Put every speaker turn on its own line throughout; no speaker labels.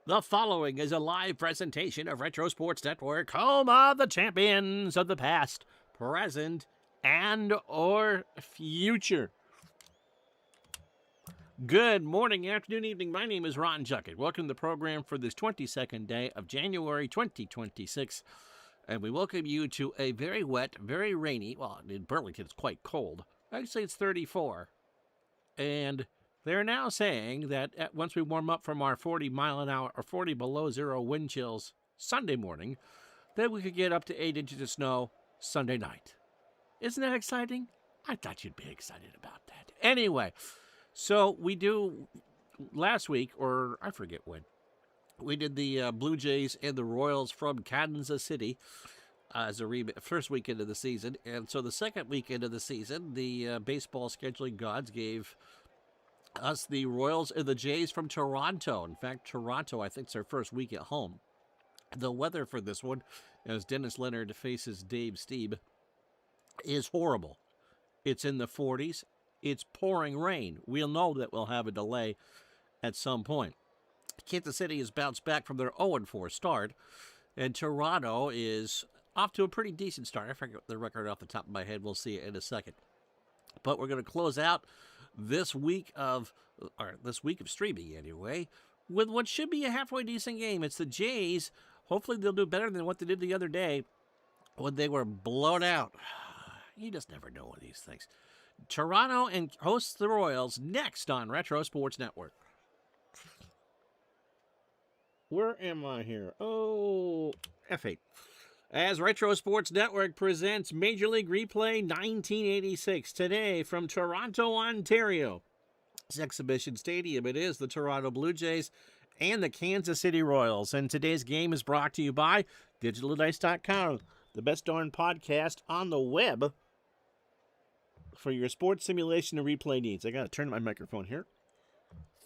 The following is a live presentation of Retro Sports Network, home of the champions of the past, present, and or future. Good morning, afternoon, evening. My name is Ron Juckett. Welcome to the program for this 22nd day of January 2026. And we welcome you to a very wet, very rainy, well, in Burlington it's quite cold. Actually, it's 34. And they're now saying that once we warm up from our 40 mile an hour or 40 below zero wind chills Sunday morning, that we could get up to 8 inches of snow Sunday night. Isn't that exciting? I thought you'd be excited about that. Anyway, so we do last week, or I forget when, we did the Blue Jays and the Royals from Kansas City as a first weekend of the season. And so the second weekend of the season, the baseball scheduling gods gave us the Royals and the Jays from Toronto. In fact, Toronto, I think, is their first week at home. The weather for this one, as Dennis Leonard faces Dave Stieb, is horrible. It's in the 40s. It's pouring rain. We'll know that we'll have a delay at some point. Kansas City has bounced back from their 0-4 start, and Toronto is off to a pretty decent start. I forget the record off the top of my head. We'll see it in a second. But we're going to close out this week of streaming anyway, with what should be a halfway decent game. It's the Jays. Hopefully they'll do better than what they did the other day when they were blown out. You just never know with these things. Toronto and hosts the Royals next on Retro Sports Network. Where am I here? Oh, F8. As Retro Sports Network presents Major League Replay 1986 today from Toronto, Ontario. It's Exhibition Stadium. It is the Toronto Blue Jays and the Kansas City Royals. And today's game is brought to you by DigitalDice.com, the best darn podcast on the web for your sports simulation and replay needs. I got to turn my microphone here.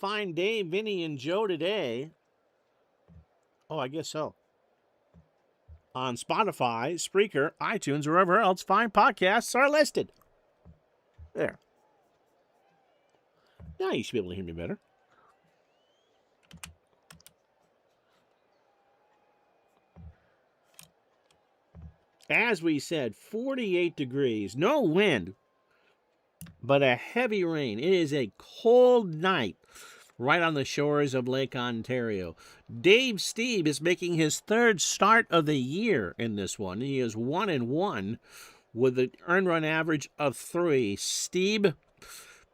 Find Dave, Vinny, and Joe today. Oh, I guess so. On Spotify, Spreaker, iTunes, or wherever else fine podcasts are listed. There. Now you should be able to hear me better. As we said, 48 degrees, no wind, but a heavy rain. It is a cold night right on the shores of Lake Ontario. Dave Stieb is making his third start of the year in this one. He is 1-1 with an earned run average of 3. Stieb,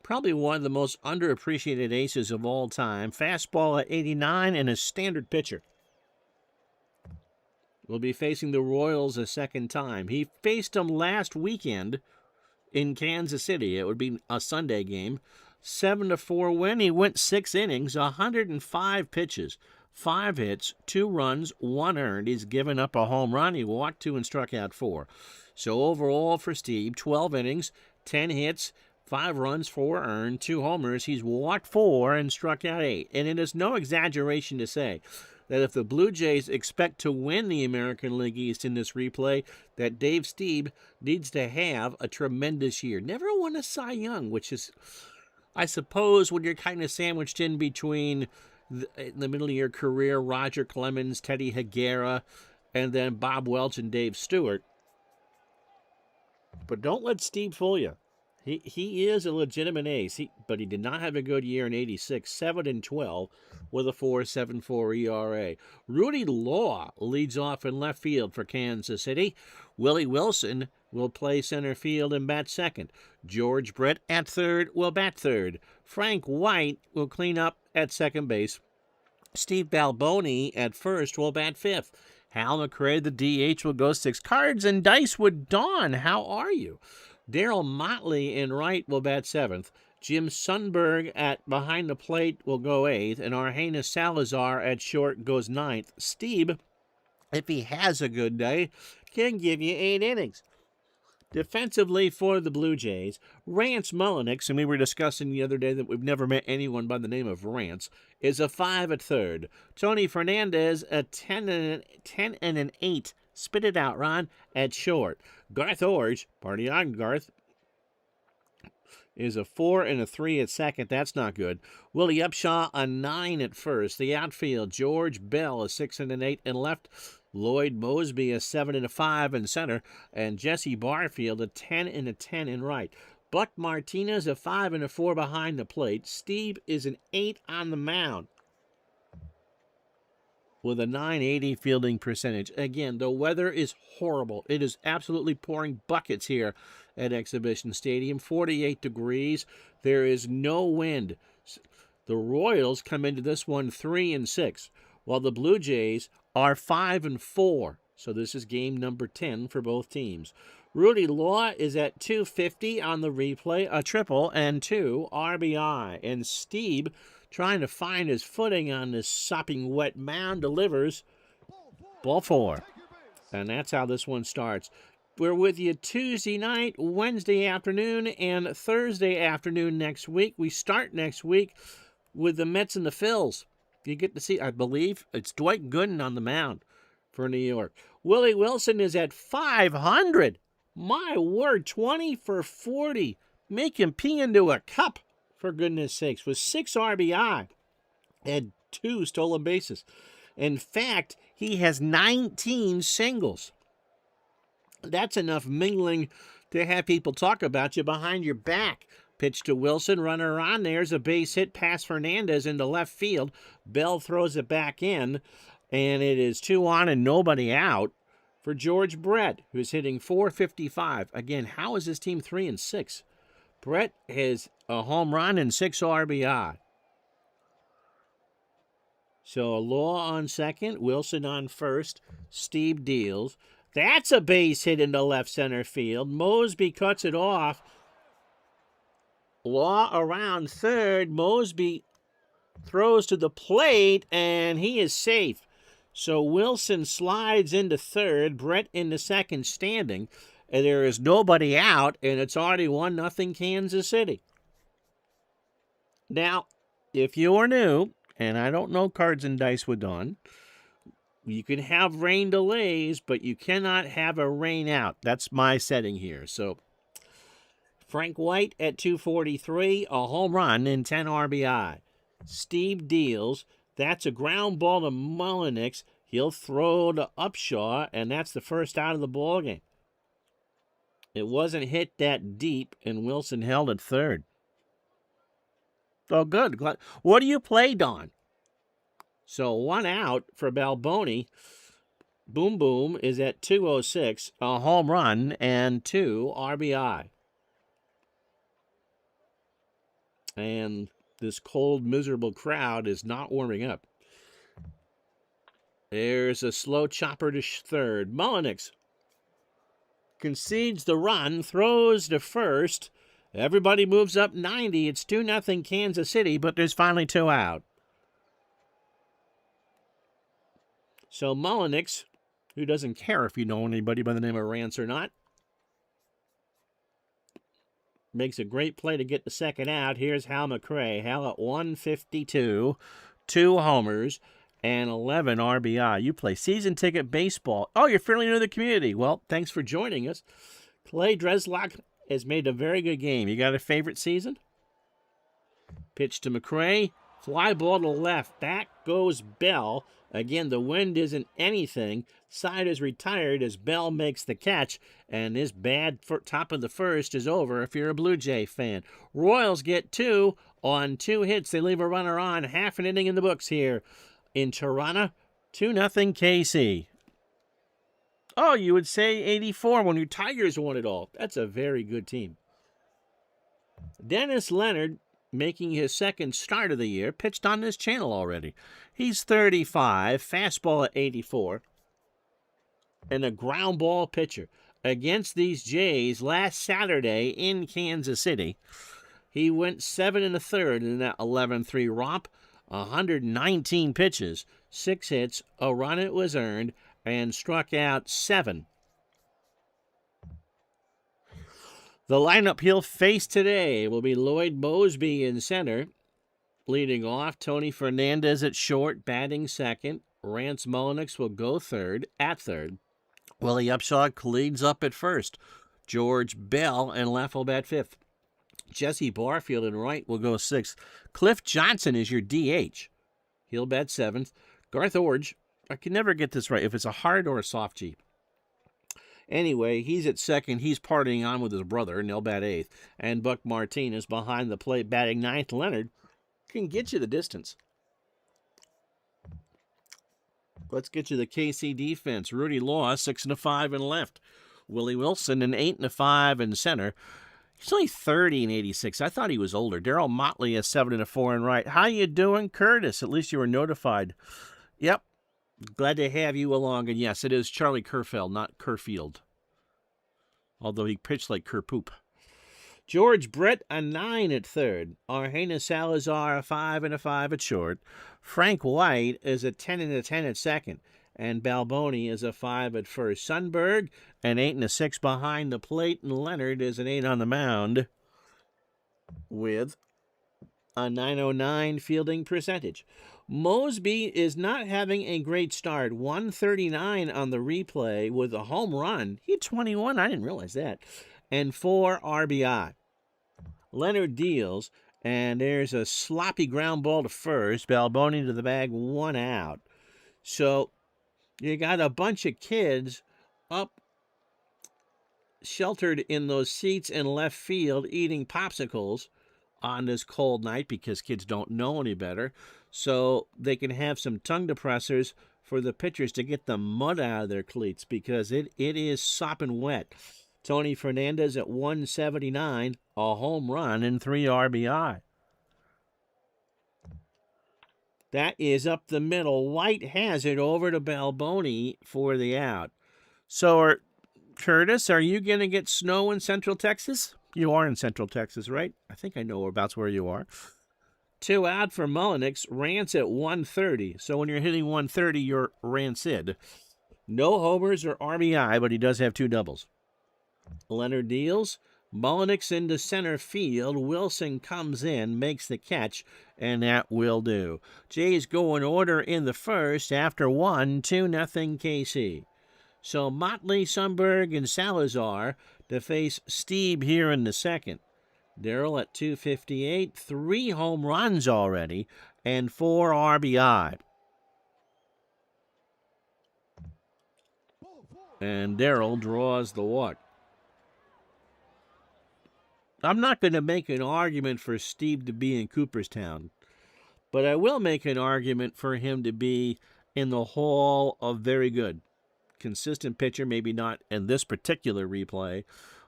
probably one of the most underappreciated aces of all time. Fastball at 89 and a standard pitcher. Will be facing the Royals a second time. He faced them last weekend in Kansas City. It would be a Sunday game. 7-4 win. He went 6 innings, 105 pitches, 5 hits, 2 runs, 1 earned. He's given up a home run. He walked 2 and struck out 4. So overall for Stieb, 12 innings, 10 hits, 5 runs, 4 earned, 2 homers. He's walked 4 and struck out 8. And it is no exaggeration to say that if the Blue Jays expect to win the American League East in this replay, that Dave Stieb needs to have a tremendous year. Never won a Cy Young, which is, I suppose, when you're kind of sandwiched in between the middle of your career, Roger Clemens, Teddy Higuera, and then Bob Welch and Dave Stewart. But don't let Stieb fool you. He is a legitimate ace, but he did not have a good year in 86, 7-12 with a 4.74 ERA. Rudy Law leads off in left field for Kansas City. Willie Wilson will play center field and bat second. George Brett at third will bat third. Frank White will clean up at second base. Steve Balboni at first will bat fifth. Hal McRae, the DH, will go sixth. Cards and dice with Dawn. How are you? Darryl Motley in right will bat seventh. Jim Sundberg at behind the plate will go eighth. And Argenis Salazar at short goes ninth. Stieb, if he has a good day, can give you 8 innings. Defensively for the Blue Jays, Rance Mullenix, and we were discussing the other day that we've never met anyone by the name of Rance, is a 5 at third. Tony Fernandez, a 10 and an 8. Spit it out, Ron, at short. Garth Orge, party on, Garth, is a 4 and a 3 at second. That's not good. Willie Upshaw a 9 at first. The outfield, George Bell a 6 and an 8 in left. Lloyd Mosby a 7 and a 5 in center. And Jesse Barfield a 10 and a 10 in right. Buck Martinez a 5 and a 4 behind the plate. Steve is an 8 on the mound with a .980 fielding percentage. Again, the weather is horrible. It is absolutely pouring buckets here at Exhibition Stadium. 48 degrees. There is no wind. The Royals come into this one 3 and 6, while the Blue Jays are 5 and 4. So this is game number 10 for both teams. Rudy Law is at 250 on the replay, a triple and 2 RBI. And Steve, trying to find his footing on this sopping wet mound, delivers ball 4. And that's how this one starts. We're with you Tuesday night, Wednesday afternoon, and Thursday afternoon next week. We start next week with the Mets and the Phils. You get to see, I believe, it's Dwight Gooden on the mound for New York. Willie Wilson is at 500. My word, 20 for 40. Make him pee into a cup, for goodness sakes, with 6 RBI and 2 stolen bases. In fact, he has 19 singles. That's enough mingling to have people talk about you behind your back. Pitch to Wilson, runner on. There's a base hit past Fernandez into left field. Bell throws it back in, and it is 2 on and nobody out for George Brett, who's hitting .455. Again, how is this team 3 and 6? Brett has a home run and 6 RBI. So Law on second, Wilson on first, Steve deals. That's a base hit into left center field. Mosby cuts it off. Law around third. Mosby throws to the plate, and he is safe. So Wilson slides into third, Brett into second standing, and there is nobody out, and it's already 1-0 Kansas City. Now, if you are new, and I don't know cards and dice with Dawn, you can have rain delays, but you cannot have a rain out. That's my setting here. So Frank White at 243, a home run and 10 RBI. Steve deals. That's a ground ball to Mullenix. He'll throw to Upshaw, and that's the first out of the ballgame. It wasn't hit that deep, and Wilson held at third. Oh, good. What do you play, Don? So 1 out for Balboni. Boom Boom is at 206, a home run and 2 RBI. And this cold, miserable crowd is not warming up. There's a slow chopper to third. Mullenix concedes the run, throws to first. Everybody moves up 90. It's 2-0 Kansas City, but there's finally 2 out. So Mullenix, who doesn't care if you know anybody by the name of Rance or not, makes a great play to get the second out. Here's Hal McRae. Hal at 152, 2 homers, and 11 RBI. You play season ticket baseball. Oh, you're fairly new to the community. Well, thanks for joining us. Clay Dreslock has made a very good game. You got a favorite season? Pitch to McRae. Fly ball to left. Back goes Bell. Again, the wind isn't anything. Side is retired as Bell makes the catch. And this bad top of the first is over if you're a Blue Jay fan. Royals get 2 on 2 hits. They leave a runner on. Half an inning in the books here in Toronto. 2-0 KC. Oh, you would say 84 when your Tigers won it all. That's a very good team. Dennis Leonard, making his second start of the year, pitched on this channel already. He's 35, fastball at 84, and a ground ball pitcher. Against these Jays last Saturday in Kansas City, he went 7 1/3 in that 11-3 romp, 119 pitches, 6 hits, a run it was earned, and struck out 7. The lineup he'll face today will be Lloyd Mosby in center. Leading off, Tony Fernandez at short, batting second. Rance Mullenix will go at third. Willie Upshaw leads up at first. George Bell and left will bat fifth. Jesse Barfield in right will go 6th. Cliff Johnson is your DH. He'll bat 7th. Garth Orge, I can never get this right, if it's a hard or a soft G. Anyway, he's at 2nd. He's partying on with his brother, and they'll bat 8th. And Buck Martinez behind the plate batting 9th. Leonard can get you the distance. Let's get you the KC defense. Rudy Law, 6-5 in left. Willie Wilson, an 8-5 in center. He's only 30 and 86. I thought he was older. Darryl Motley, a 7-4 in right. How you doing, Curtis? At least you were notified. Yep. Glad to have you along. And yes, it is Charlie Kerfeld, not Kerfield. Although he pitched like Kerpoop. George Brett, a 9 at third. Argenis Salazar, a 5-5 at short. Frank White is a 10-10 at second. And Balboni is a 5 at first. Sundberg, an 8-6 behind the plate. And Leonard is an 8 on the mound with a .909 fielding percentage. Mosby is not having a great start. 139 on the replay with a home run. He had 21. I didn't realize that. And 4 RBI. Leonard deals, and there's a sloppy ground ball to first. Balboni to the bag, 1 out. So you got a bunch of kids up sheltered in those seats in left field eating popsicles on this cold night because kids don't know any better. So they can have some tongue depressors for the pitchers to get the mud out of their cleats because it is sopping wet. Tony Fernandez at 179, a home run and 3 RBI. That is up the middle. White has it over to Balboni for the out. So, Curtis, are you going to get snow in Central Texas? You are in Central Texas, right? I think I know about where you are. 2 out for Mullenix. Rance at 130. So when you're hitting 130, you're rancid. No homers or RBI, but he does have 2 doubles. Leonard deals. Mullenix into center field. Wilson comes in, makes the catch, and that will do. Jays go in order in the first after 1, 2-0 KC. So Motley, Sundberg, and Salazar to face Steve here in the second. Darryl at 258, 3 home runs already, and 4 RBI. And Darryl draws the walk. I'm not going to make an argument for Steve to be in Cooperstown, but I will make an argument for him to be in the Hall of Very Good. Consistent pitcher, maybe not in this particular replay,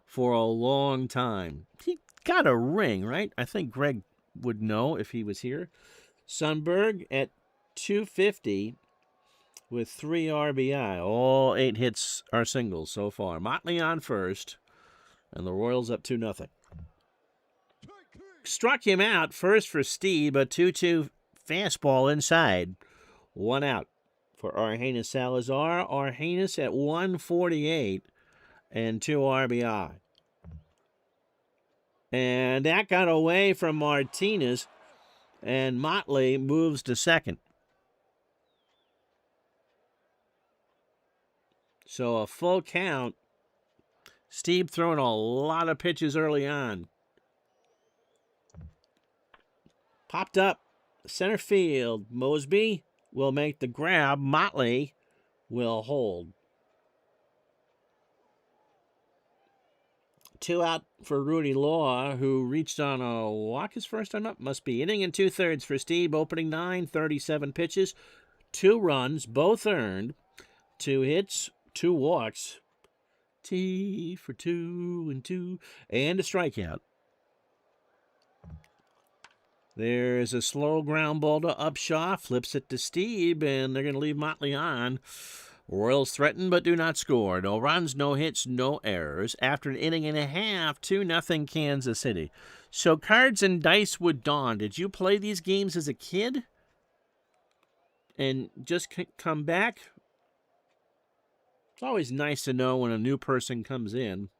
for a long time. He got a ring, right? I think Greg would know if he was here. Sundberg at 250 with 3 RBI. All 8 hits are singles so far. Motley on first, and the Royals up 2-0. Struck him out first for Steve, a 2-2 fastball inside. 1 out for Argenis Salazar. Argenis at 148 and 2 RBI. And that got away from Martinez, and Motley moves to second. So a full count. Steve throwing a lot of pitches early on. Popped up center field. Mosby will make the grab. Motley will hold. 2 out for Rudy Law, who reached on a walk his first time up. Must be. Inning and 2/3 for Steve. Opening 9, 37 pitches. 2 runs, both earned. 2 hits, 2 walks. T for 2 and 2. And a strikeout. There's a slow ground ball to Upshaw. Flips it to Steve, and they're going to leave Motley on. Royals threaten but do not score. No runs, no hits, no errors. After an inning and a half, 2-0 Kansas City. So Cards and Dice with Dawn. Did you play these games as a kid and just come back? It's always nice to know when a new person comes in.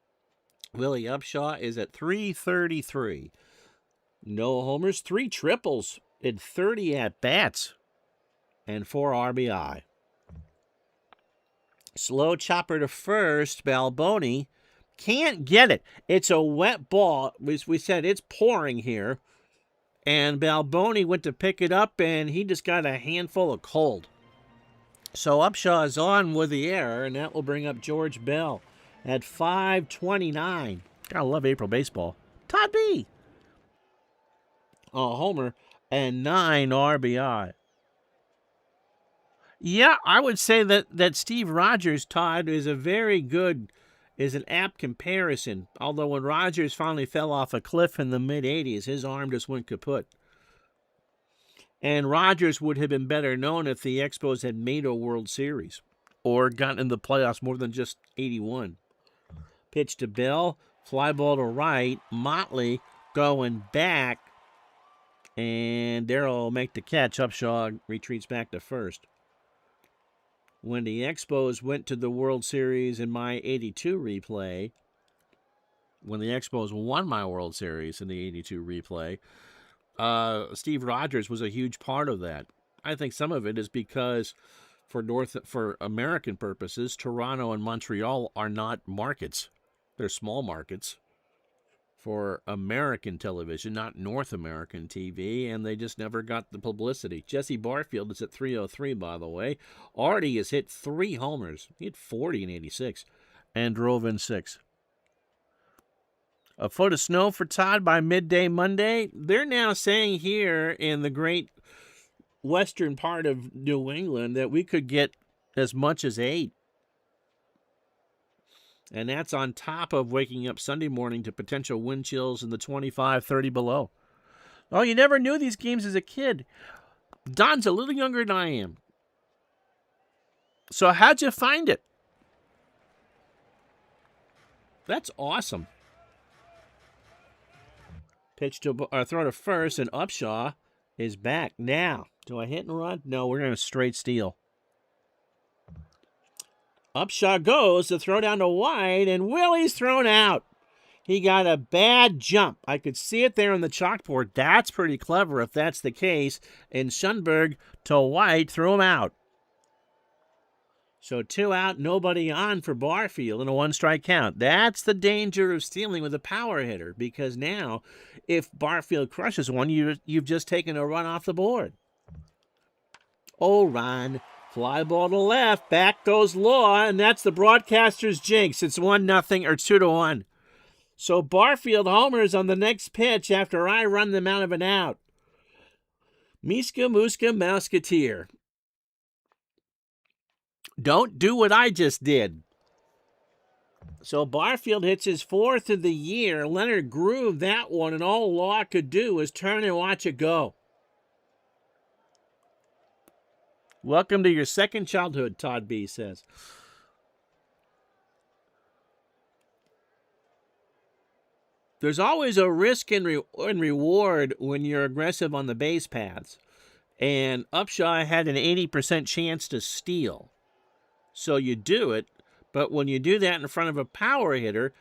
Willie Upshaw is at 333. No homers, 3 triples in 30 at-bats, and 4 RBI. Slow chopper to first. Balboni can't get it. It's a wet ball. We said it's pouring here. And Balboni went to pick it up, and he just got a handful of cold. So Upshaw is on with the error, and that will bring up George Bell at 5:29. Gotta love April baseball. Todd B. A homer and 9 RBI. Yeah, I would say that Steve Rogers, Todd, is an apt comparison. Although when Rogers finally fell off a cliff in the mid-'80s, his arm just went kaput. And Rogers would have been better known if the Expos had made a World Series or gotten in the playoffs more than just 81. Pitch to Bell, fly ball to right, Motley going back, and Darrell will make the catch. Upshaw retreats back to first. When the Expos went to the World Series in my 82 replay, when the Expos won my World Series in the 82 replay, Steve Rogers was a huge part of that. I think some of it is because for American purposes, Toronto and Montreal are not markets. They're small markets for American television, not North American TV, and they just never got the publicity. Jesse Barfield is at 303, by the way. Artie has hit 3 homers. He hit 40 in 86 and drove in 6. A foot of snow for Todd by midday Monday. They're now saying here in the great western part of New England that we could get as much as 8. And that's on top of waking up Sunday morning to potential wind chills in the 25, 30 below. Oh, you never knew these games as a kid. Don's a little younger than I am. So how'd you find it? That's awesome. Pitch to throw to first, and Upshaw is back. Now, do I hit and run? No, we're going to straight steal. Upshaw goes to throw down to wide, and Willie's thrown out. He got a bad jump. I could see it there on the chalkboard. That's pretty clever if that's the case. And Sundberg to White threw him out. So 2 out, nobody on for Barfield in a 1-strike count. That's the danger of stealing with a power hitter, because now if Barfield crushes one, you've just taken a run off the board. Oh, Ron. Fly ball to left. Back goes Law, and that's the broadcaster's jinx. It's 1-0 or 2-1. So Barfield homers on the next pitch after I run them out of an out. Miska Muska Mouseketeer. Don't do what I just did. So Barfield hits his 4th of the year. Leonard grooved that one, and all Law could do was turn and watch it go. Welcome to your second childhood, Todd B. says. There's always a risk and reward when you're aggressive on the base paths. And Upshaw had an 80% chance to steal. So you do it, but when you do that in front of a power hitter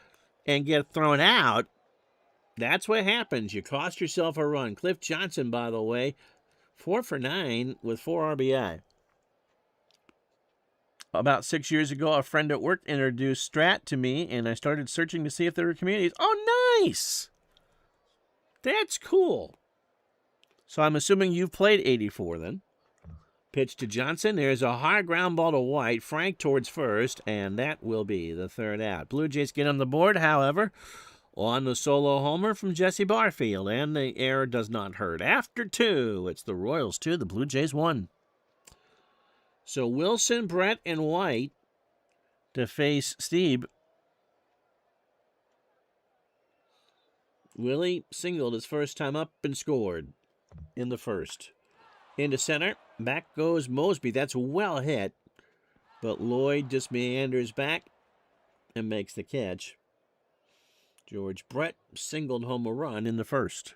and get thrown out, that's what happens. You cost yourself a run. Cliff Johnson, by the way, 4 for 9 with 4 RBI. About 6 years ago, a friend at work introduced Strat to me, and I started searching to see if there were communities. Oh, nice! That's cool. So I'm assuming you've played 84 then. Pitch to Johnson. There's a high ground ball to White. Frank towards first, and that will be the 3rd out. Blue Jays get on the board, however, on the solo homer from Jesse Barfield, and the error does not hurt. After 2, it's the Royals 2, the Blue Jays 1. So Wilson, Brett, and White to face Steve. Willie singled his first time up and scored in the first. Into center. Back goes Mosby. That's well hit. But Lloyd just meanders back and makes the catch. George Brett singled home a run in the first.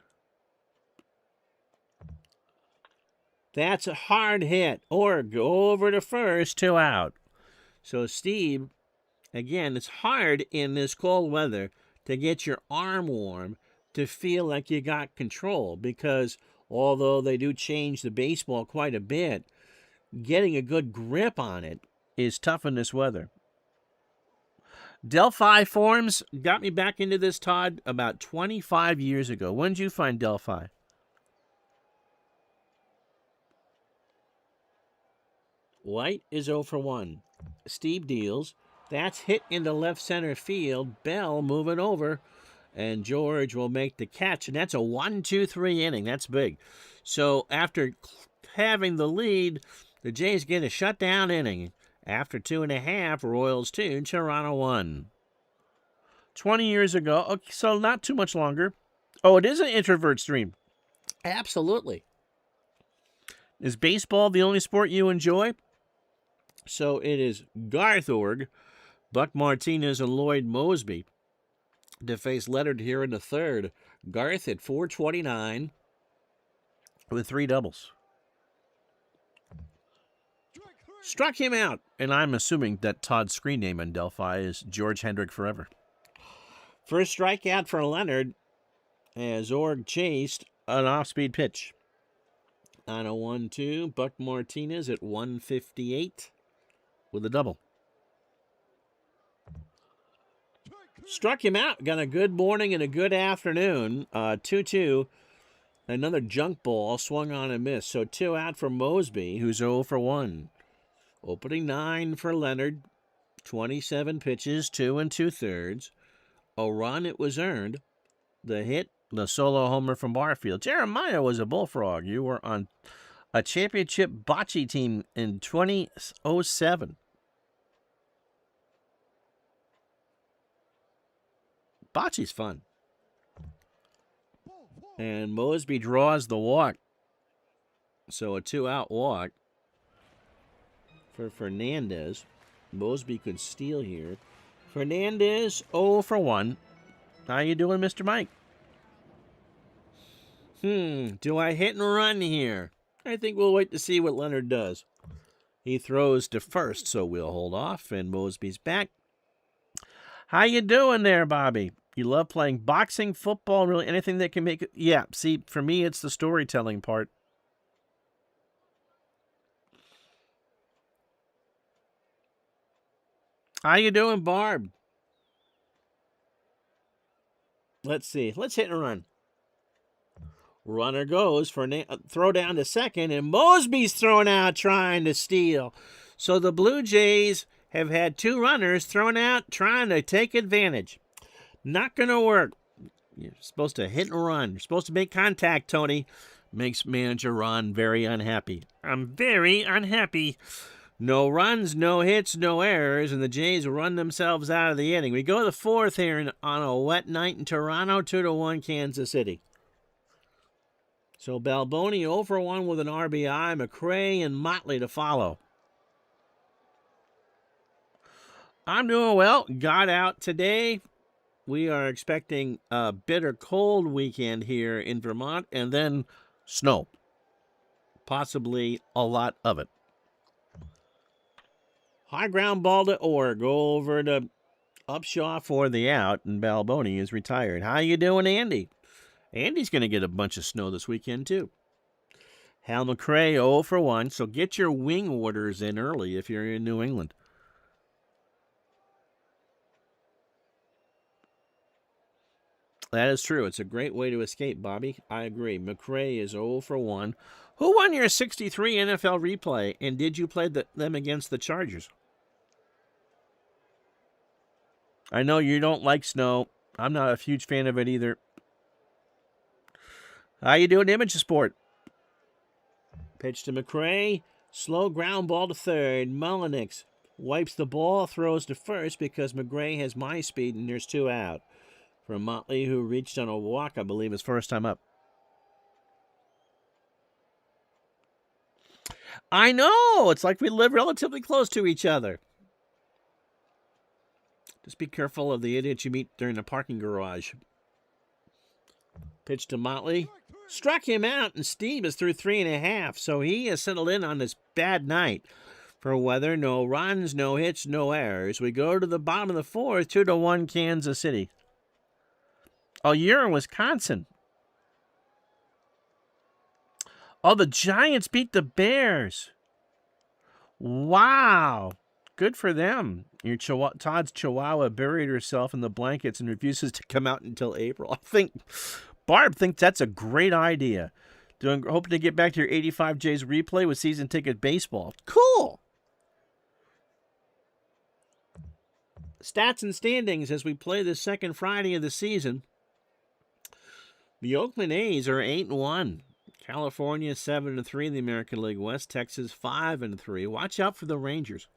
That's a hard hit. Or go over to first, 2 out. So Steve, again, it's hard in this cold weather to get your arm warm to feel like you got control, because although they do change the baseball quite a bit, getting a good grip on it is tough in this weather. Delphi forms got me back into this, Todd, about 25 years ago. When did you find Delphi? White is 0 for 1. Steve deals. That's hit into left center field. Bell moving over. And George will make the catch. And that's a 1-2-3 inning. That's big. So after having the lead, the Jays get a shutdown inning. After 2.5, Royals 2, Toronto 1. 20 years ago. Okay, so not too much longer. Oh, it is an introvert's dream. Absolutely. Is baseball the only sport you enjoy? So it is Garth Org, Buck Martinez, and Lloyd Mosby to face Leonard here in the third. Garth at 429 with 3 doubles. Struck him out. And I'm assuming that Todd's screen name in Delphi is George Hendrick Forever. First strikeout for Leonard as Org chased an off-speed pitch. On a 1-2, Buck Martinez at 158 with a double. Struck him out. Got a good morning and a good afternoon. 2-2. Another junk ball swung on and missed. So 2 out for Mosby, who's 0 for 1. Opening 9 for Leonard. 27 pitches, 2 2/3. A run, it was earned. The hit, the solo homer from Barfield. Jeremiah was a bullfrog. You were on a championship bocce team in 2007. Bocce's fun. And Mosby draws the walk. So a 2-out walk for Fernandez. Mosby could steal here. Fernandez 0 for 1. How you doing, Mr. Mike? Do I hit and run here? I think we'll wait to see what Leonard does. He throws to first, so we'll hold off, and Mosby's back. How you doing there, Bobby? You love playing boxing, football, really anything that can make it? Yeah, see, for me, it's the storytelling part. How you doing, Barb? Let's see. Let's hit and run. Runner goes for throw down to second, and Mosby's thrown out trying to steal. So the Blue Jays have had 2 runners thrown out trying to take advantage. Not going to work. You're supposed to hit and run. You're supposed to make contact, Tony. Makes manager Ron very unhappy. I'm very unhappy. No runs, no hits, no errors, and the Jays run themselves out of the inning. We go to the 4th here on a wet night in Toronto, 2-1 Kansas City. So Balboni 0 for 1 with an RBI, McRae and Motley to follow. I'm doing well. Got out today. We are expecting a bitter cold weekend here in Vermont, and then snow. Possibly a lot of it. High ground ball to Orr. Go over to Upshaw for the out, and Balboni is retired. How you doing, Andy? Andy's going to get a bunch of snow this weekend, too. Hal McRae 0 for 1, so get your wing orders in early if you're in New England. That is true. It's a great way to escape, Bobby. I agree. McRae is 0 for 1. Who won your 63 NFL replay, and did you play them against the Chargers? I know you don't like snow. I'm not a huge fan of it either. How you doing, Image Sport? Pitch to McRae. Slow ground ball to third. Mullenix wipes the ball, throws to first because McRae has my speed, and there's 2 out. From Motley, who reached on a walk, I believe, his first time up. I know! It's like we live relatively close to each other. Just be careful of the idiots you meet during the parking garage. Pitch to Motley. Struck him out, and Steve is through 3.5, so he has settled in on this bad night. For weather, no runs, no hits, no errors. We go to the bottom of the 4th, 2-1 Kansas City. Oh, you're in Wisconsin. Oh, the Giants beat the Bears. Wow. Good for them. Todd's Chihuahua buried herself in the blankets and refuses to come out until April. I think Barb thinks that's a great idea. Hoping to get back to your 85 J's replay with season ticket baseball. Cool. Stats and standings as we play the second Friday of the season. The Oakland A's are 8-1. California 7-3 in the American League West. Texas 5-3. Watch out for the Rangers.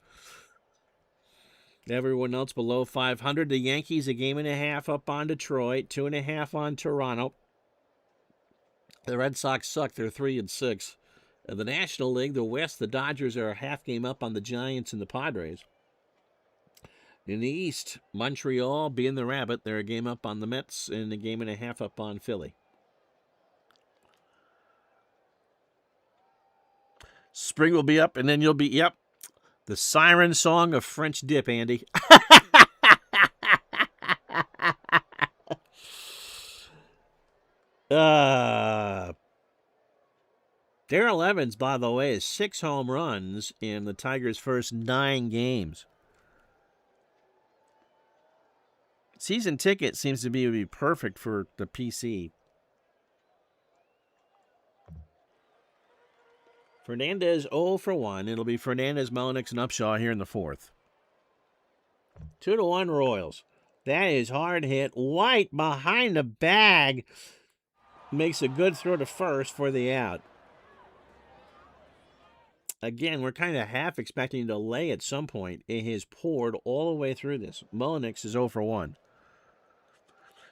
Everyone else below 500. The Yankees 1.5 up on Detroit, 2.5 on Toronto. The Red Sox suck. They're 3-6. In the National League, the West, the Dodgers are a half game up on the Giants and the Padres. In the East, Montreal, being the Rabbit, they're a game up on the Mets and a 1.5 up on Philly. Spring will be up, and then you'll be, yep, the siren song of French dip, Andy. Darrell Evans, by the way, is 6 home runs in the Tigers' first 9 games. Season ticket seems to be perfect for the PC. Fernandez 0 for 1. It'll be Fernandez, Melnick, and Upshaw here in the 4th. 2-1 Royals. That is hard hit. White behind the bag. Makes a good throw to first for the out. Again, we're kind of half expecting to lay at some point. It has poured all the way through this. Melnick is 0 for 1.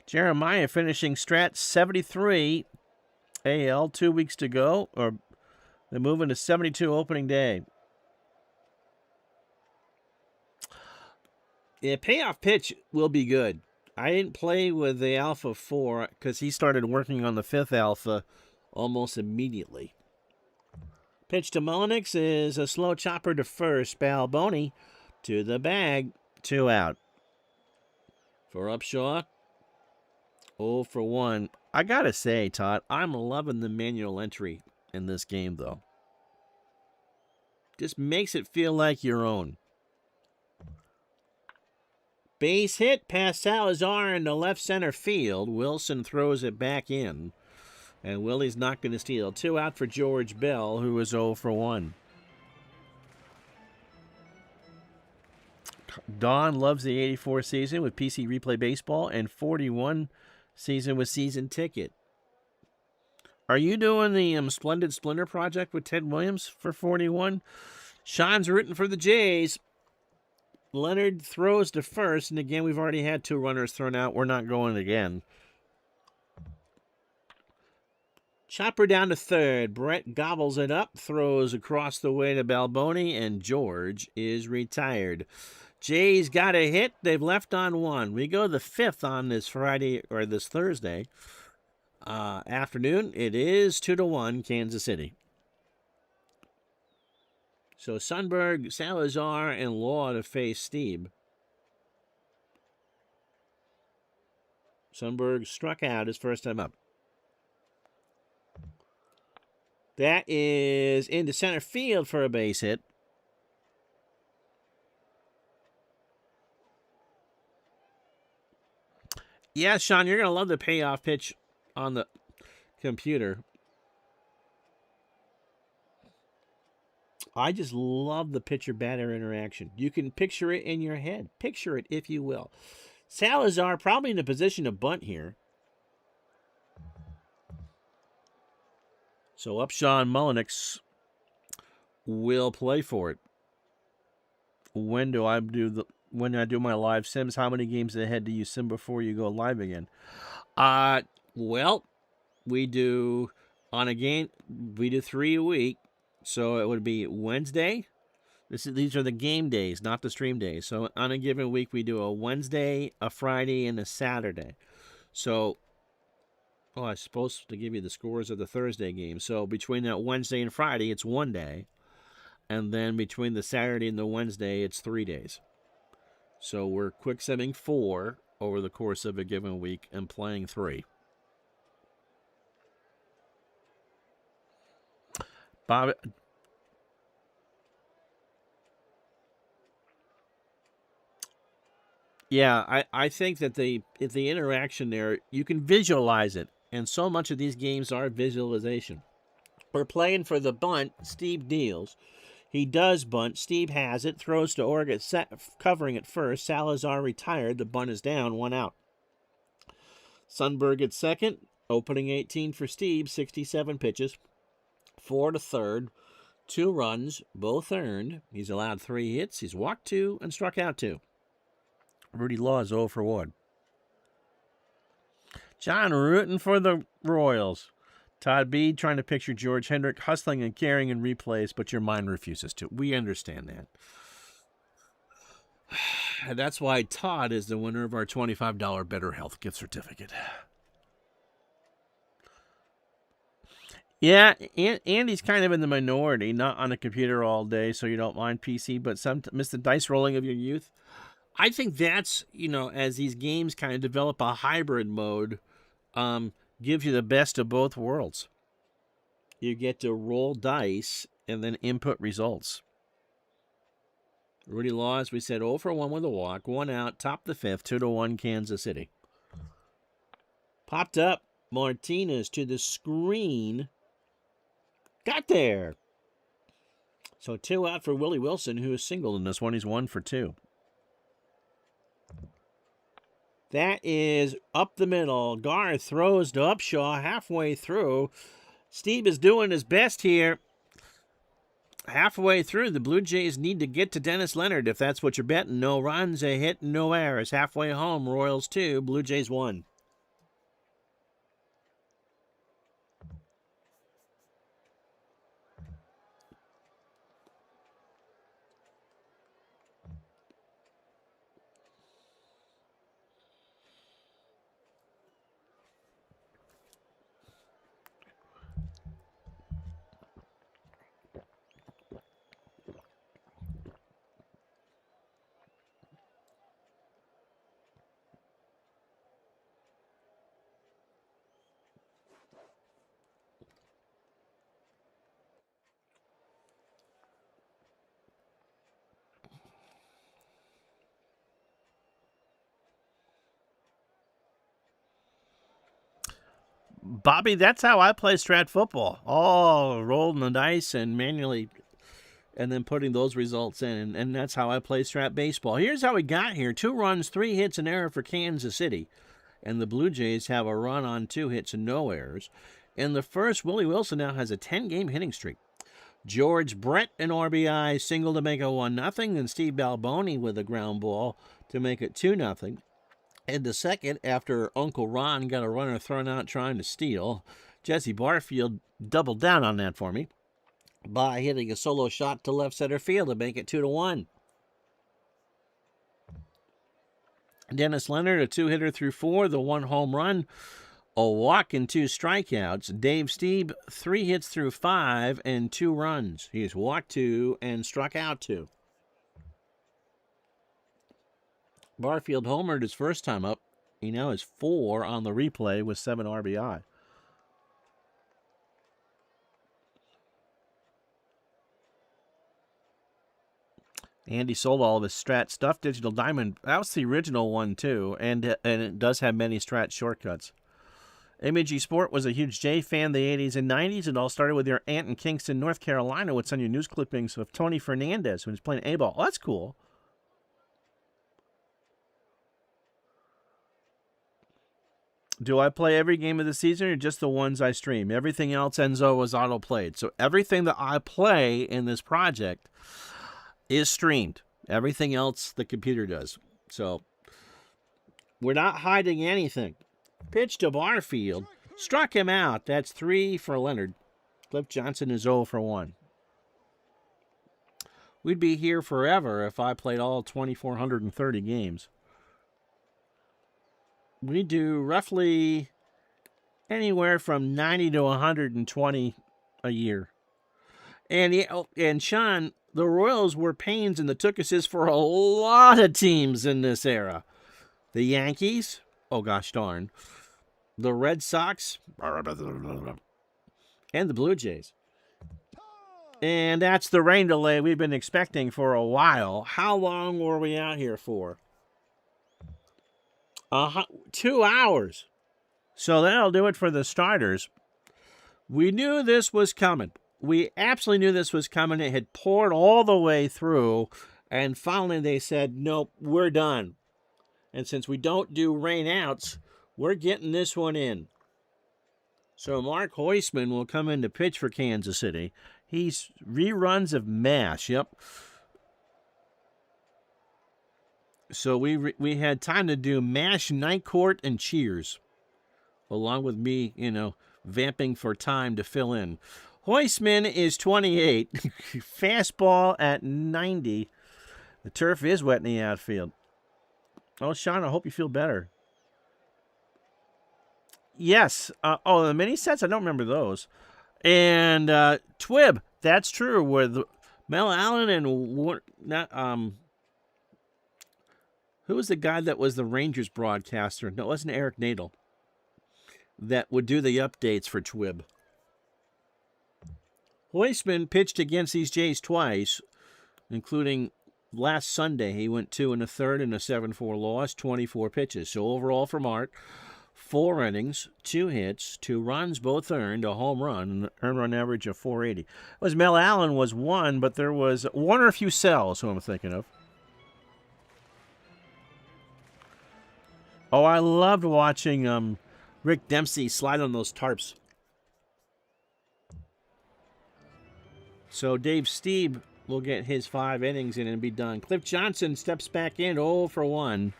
Jeremiah finishing Strat 73. AL, 2 weeks to go. Or they're moving to 72 opening day. Yeah, payoff pitch will be good. I didn't play with the Alpha 4 because he started working on the 5th Alpha almost immediately. Pitch to Melnick is a slow chopper to first. Balboni to the bag. 2 out. For Upshaw, 0 for 1. I got to say, Todd, I'm loving the manual entry in this game, though. Just makes it feel like your own. Base hit past Salazar in the left center field. Wilson throws it back in. And Willie's not going to steal. 2 out for George Bell, who is 0 for 1. Don loves the 84 season with PC Replay Baseball and 41 season with Season Ticket. Are you doing the Splendid Splinter Project with Ted Williams for 41? Sean's rooting for the Jays. Leonard throws to first, and again, we've already had 2 runners thrown out. We're not going again. Chopper down to third. Brett gobbles it up, throws across the way to Balboni, and George is retired. Jays got a hit. They've left on 1. We go the 5th on this Friday, or this Thursday afternoon. It is 2-1 Kansas City. So Sundberg, Salazar, and Law to face Steve. Sundberg struck out his first time up. That is into center field for a base hit. Yeah, Sean, you're going to love the payoff pitch on the computer. I just love the pitcher-batter interaction. You can picture it in your head. Picture it, if you will. Salazar probably in a position to bunt here. So Upshaw and Melnick will play for it. When I do my live sims, how many games ahead do you sim before you go live again? Well, we do on a game. We do 3 a week, so it would be Wednesday. These are the game days, not the stream days. So on a given week, we do a Wednesday, a Friday, and a Saturday. So, I was supposed to give you the scores of the Thursday game. So between that Wednesday and Friday, it's 1 day. And then between the Saturday and the Wednesday, it's 3 days. So we're quick simming 4 over the course of a given week and playing 3. Bob, Yeah, I think that the interaction there, you can visualize it, and so much of these games are visualization. We're playing for the bunt. Steve deals. He does bunt. Steve has it. Throws to Org covering it first. Salazar retired. The bunt is down. 1 out. Sundberg at second. Opening 18 for Steve. 67 pitches. 4 to third. 2 runs. Both earned. He's allowed 3 hits. He's walked 2 and struck out 2. Rudy Law is 0 for 1. John rooting for the Royals. Todd B. trying to picture George Hendrick hustling and carrying in replays, but your mind refuses to. We understand that. And that's why Todd is the winner of our $25 Better Health gift certificate. Yeah, Andy's kind of in the minority, not on a computer all day, so you don't mind PC, but miss the dice rolling of your youth. I think that's, as these games kind of develop a hybrid mode, gives you the best of both worlds. You get to roll dice and then input results. Rudy Law, as we said, 0 for 1 with a walk, 1 out, top the 5th, 2-1 Kansas City. Popped up, Martinez to the screen. Got there. So 2 out for Willie Wilson, who is singled in this one. He's 1 for 2. That is up the middle. Garth throws to Upshaw halfway through. Steve is doing his best here. Halfway through, the Blue Jays need to get to Dennis Leonard if that's what you're betting. No runs, a hit, no errors. Halfway home, Royals 2, Blue Jays 1. Bobby, that's how I play strat football. All rolling the dice and manually, and then putting those results in. And that's how I play strat baseball. Here's how we got here. 2 runs, 3 hits, an error for Kansas City. And the Blue Jays have a run on 2 hits and no errors. In the first, Willie Wilson now has a 10-game hitting streak. George Brett, an RBI single to make it 1-0. And Steve Balboni with a ground ball to make it 2-0. In the second, after Uncle Ron got a runner thrown out trying to steal, Jesse Barfield doubled down on that for me by hitting a solo shot to left center field to make it 2-1. Dennis Leonard, a 2-hitter through 4, the 1 home run, a walk and 2 strikeouts. Dave Stieb, 3 hits through 5 and 2 runs. He's walked 2 and struck out 2. Barfield homered his first time up. He now has 4 on the replay with 7 RBI. Andy sold all of his Strat stuff. Digital Diamond, that was the original one too, and it does have many Strat shortcuts. MLB Sport was a huge Jay fan of the 80s and 90s. It all started with your aunt in Kingston, North Carolina, with some of your news clippings of Tony Fernandez, when he's playing A-ball. Oh, that's cool. Do I play every game of the season or just the ones I stream? Everything else, Enzo, was auto-played. So everything that I play in this project is streamed. Everything else the computer does. So we're not hiding anything. Pitch to Barfield. Struck him out. That's 3 for Leonard. Cliff Johnson is 0 for 1. We'd be here forever if I played all 2,430 games. We do roughly anywhere from 90 to 120 a year. And Sean, the Royals were pains in the tookuses for a lot of teams in this era. The Yankees, oh gosh darn, the Red Sox, and the Blue Jays. And that's the rain delay we've been expecting for a while. How long were we out here for? 2 hours. So that'll do it for the starters. We knew this was coming. We absolutely knew this was coming. It had poured all the way through, and finally they said, nope, we're done. And since we don't do rainouts, we're getting this one in. So Mark Heusman will come in to pitch for Kansas City. He's reruns of MASH, yep. So we had time to do MASH, Night Court, and Cheers, along with me, vamping for time to fill in. Heusman is 28, fastball at 90. The turf is wet in the outfield. Oh, Sean, I hope you feel better. Yes. The mini sets, I don't remember those. And Twib, that's true, with Mel Allen and who was the guy that was the Rangers broadcaster? No, it wasn't Eric Nadel. That would do the updates for Twib. Heusman pitched against these Jays twice, including last Sunday. He went 2 1/3 and a 7-4 loss, 24 pitches. So overall for Mart, 4 innings, 2 hits, 2 runs, both earned, a home run, an earned run average of 480. It was Mel Allen was 1, but there was one or a few cells, who I'm thinking of. Oh, I loved watching Rick Dempsey slide on those tarps. So Dave Stieb will get his 5 innings in and be done. Cliff Johnson steps back in 0 for 1.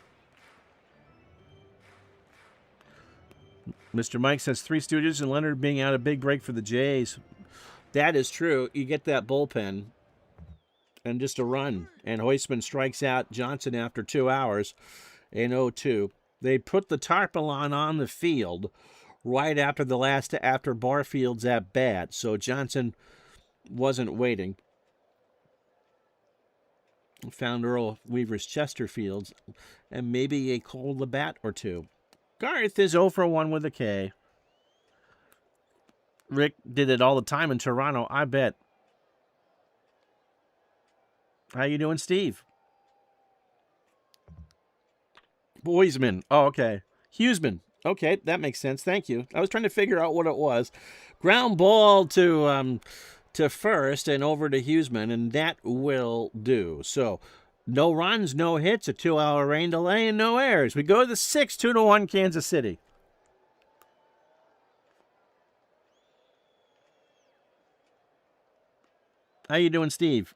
Mr. Mike says 3 Stooges and Leonard being out a big break for the Jays. That is true. You get that bullpen and just a run. And Heusman strikes out Johnson after 2 hours in 0-2. They put the tarpaulin on the field right after Barfield's at bat. So Johnson wasn't waiting. Found Earl Weaver's Chesterfields and maybe a cold Labatt or 2. Garth is 0 for 1 with a K. Rick did it all the time in Toronto, I bet. How you doing, Steve? Heusman. Oh, okay. Heusman. Okay, that makes sense. Thank you. I was trying to figure out what it was. Ground ball to first and over to Heusman, and that will do. So, no runs, no hits, a 2-hour rain delay, and no errors. We go to the 6th, 2-1 Kansas City. How you doing, Steve?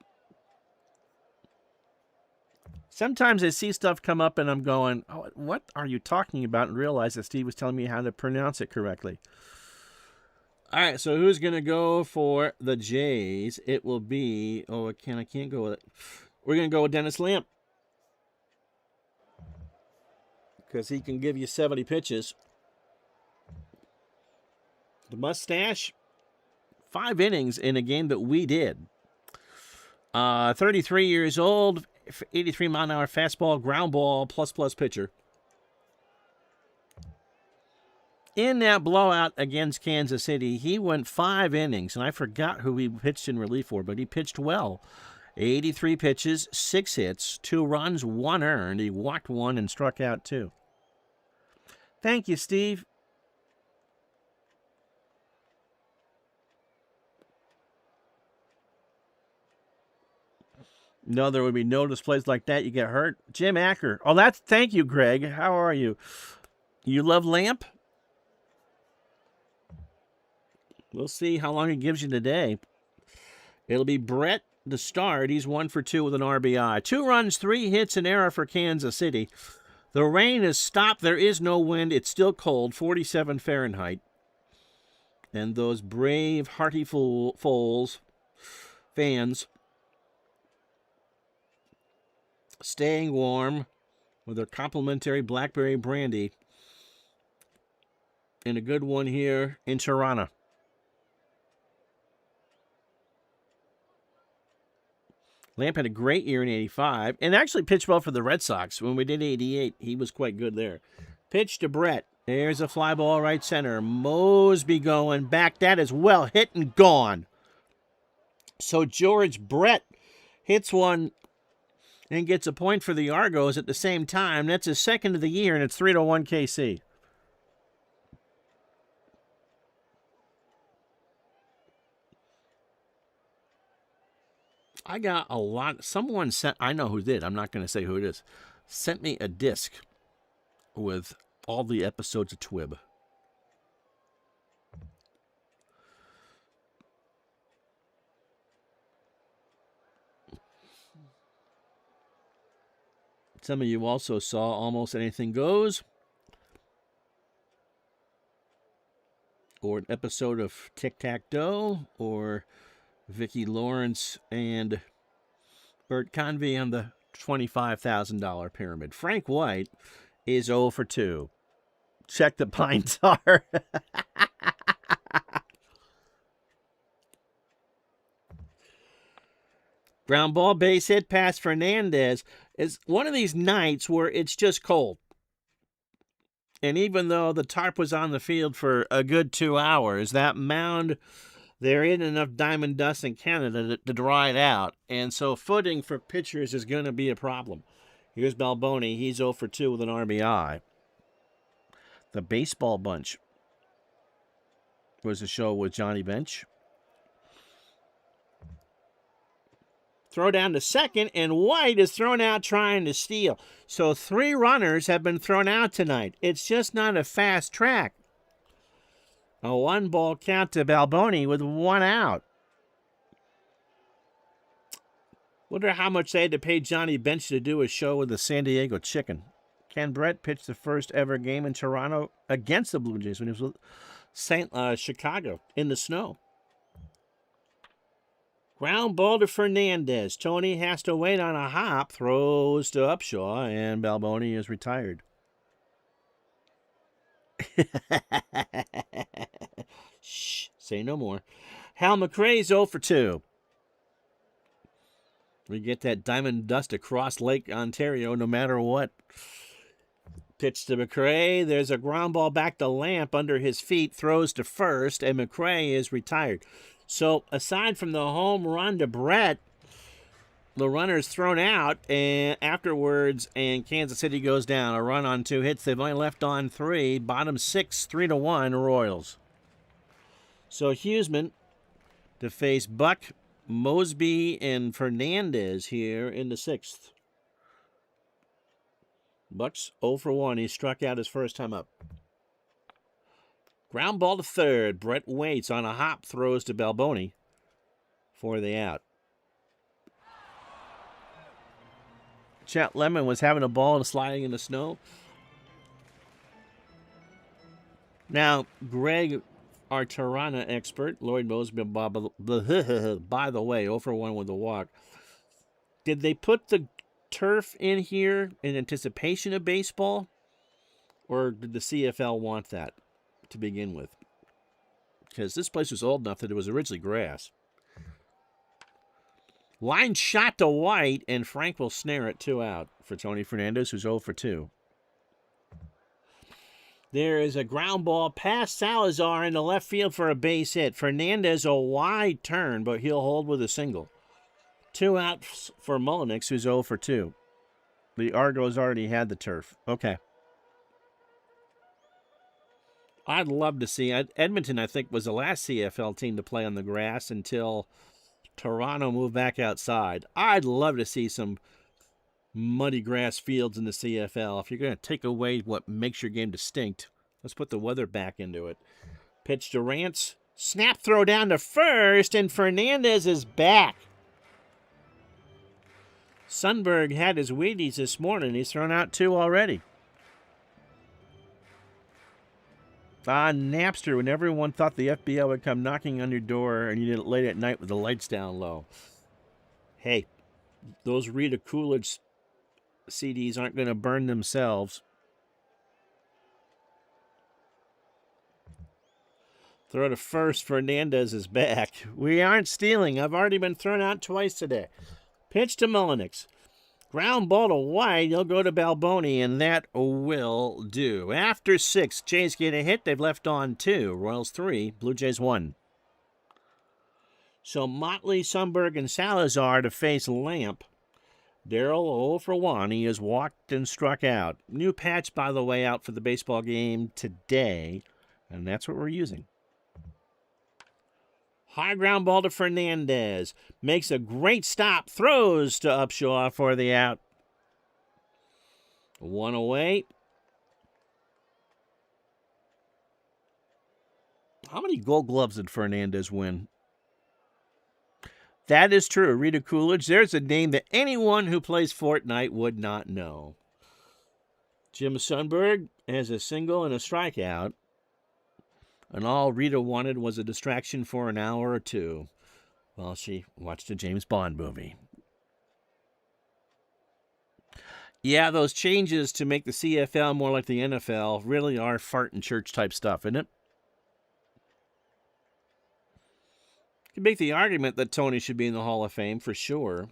Sometimes I see stuff come up and I'm going, oh, what are you talking about? And realize that Steve was telling me how to pronounce it correctly. All right, so who's going to go for the Jays? It will be, I can't go with it. We're going to go with Dennis Lamp, because he can give you 70 pitches. The mustache, 5 innings in a game that we did. 33 years old, 83-mile-an-hour fastball, ground ball, plus pitcher. In that blowout against Kansas City, he went 5 innings, and I forgot who he pitched in relief for, but he pitched well. 83 pitches, 6 hits, 2 runs, 1 earned. He walked 1 and struck out 2. Thank you, Steve. No, there would be no displays like that. You get hurt. Jim Acker. Oh, thank you, Greg. How are you? You love Lamp? We'll see how long it gives you today. It'll be Brett to start. He's 1 for 2 with an RBI. 2 runs, 3 hits, an error for Kansas City. The rain has stopped. There is no wind. It's still cold, 47 Fahrenheit. And those brave, hearty fans staying warm with their complimentary blackberry brandy. And a good one here in Toronto. Lamp had a great year in 85 and actually pitched well for the Red Sox. When we did 88, he was quite good there. Pitch to Brett. There's a fly ball right center. Mosby going back. That is well hit and gone. So George Brett hits one and gets a point for the Argos at the same time. That's his second of the year, and it's 3-1 KC. I got a lot. Someone sent, I know who did, I'm not going to say who it is, sent me a disc with all the episodes of Twib. Some of you also saw Almost Anything Goes, or an episode of Tic-Tac-Toe, or Vicki Lawrence and Bert Convey on the $25,000 pyramid. Frank White is 0 for 2. Check the pine tar. Ground ball, base hit past Fernandez. Is one of these nights where it's just cold. And even though the tarp was on the field for a good 2 hours, that mound, there isn't enough diamond dust in Canada to dry it out. And so footing for pitchers is going to be a problem. Here's Balboni. He's 0 for 2 with an RBI. The Baseball Bunch was a show with Johnny Bench. Throw down to second, and White is thrown out trying to steal. So 3 runners have been thrown out tonight. It's just not a fast track. A 1-ball count to Balboni with 1 out. Wonder how much they had to pay Johnny Bench to do a show with the San Diego Chicken. Ken Brett pitched the first ever game in Toronto against the Blue Jays when he was with Chicago in the snow. Ground ball to Fernandez. Tony has to wait on a hop. Throws to Upshaw, and Balboni is retired. Shh, say no more. Hal McRae's 0 for 2. We get that diamond dust across Lake Ontario no matter what. Pitch to McRae. There's a ground ball back to Lamp under his feet. Throws to first, and McRae is retired. So aside from the home run to Brett, the runner's thrown out, and afterwards, and Kansas City goes down. A run on 2 hits. They've only left on 3. Bottom 6, 3-1 Royals. So Huseman to face Buck, Mosby, and Fernandez here in the 6th. Buck's 0 for 1. He struck out his first time up. Ground ball to third. Brett waits on a hop. Throws to Balboni for the out. Chet Lemon was having a ball and sliding in the snow. Now, Greg, our Tirana expert, Lloyd Mosby, by the way, 0 for 1 with a walk. Did they put the turf in here in anticipation of baseball? Or did the CFL want that to begin with? Because this place was old enough that it was originally grass. Line shot to White, and Frank will snare it. 2 out for Tony Fernandez, who's 0 for 2. There is a ground ball past Salazar in the left field for a base hit. Fernandez, a wide turn, but he'll hold with a single. 2 out for Mullenix, who's 0 for 2. The Argos already had the turf. Okay. I'd love to see Edmonton, I think, was the last CFL team to play on the grass until Toronto moved back outside. I'd love to see some muddy grass fields in the CFL. If you're going to take away what makes your game distinct, let's put the weather back into it. Pitch to Rance. Snap throw down to first, and Fernandez is back. Sundberg had his Wheaties this morning. He's thrown out 2 already. Napster, when everyone thought the FBI would come knocking on your door and you did it late at night with the lights down low. Hey, those Rita Coolidge CDs aren't going to burn themselves. Throw to first. Fernandez is back. We aren't stealing. I've already been thrown out twice today. Pitch to Mullenix. Ground ball to White. He'll go to Balboni, and that will do. After 6, Jays get a hit. They've left on 2. Royals 3, Blue Jays 1. So Motley, Sundberg, and Salazar to face Lamp. Darrell 0 for 1. He has walked and struck out. New patch, by the way, out for the baseball game today, and that's what we're using. High ground ball to Fernandez. Makes a great stop. Throws to Upshaw for the out. 1 away. How many Gold Gloves did Fernandez win? That is true. Rita Coolidge. There's a name that anyone who plays Fortnite would not know. Jim Sundberg has a single and a strikeout. And all Rita wanted was a distraction for an hour or two while she watched a James Bond movie. Yeah, those changes to make the CFL more like the NFL really are fart in church type stuff, isn't it? You can make the argument that Tony should be in the Hall of Fame for sure.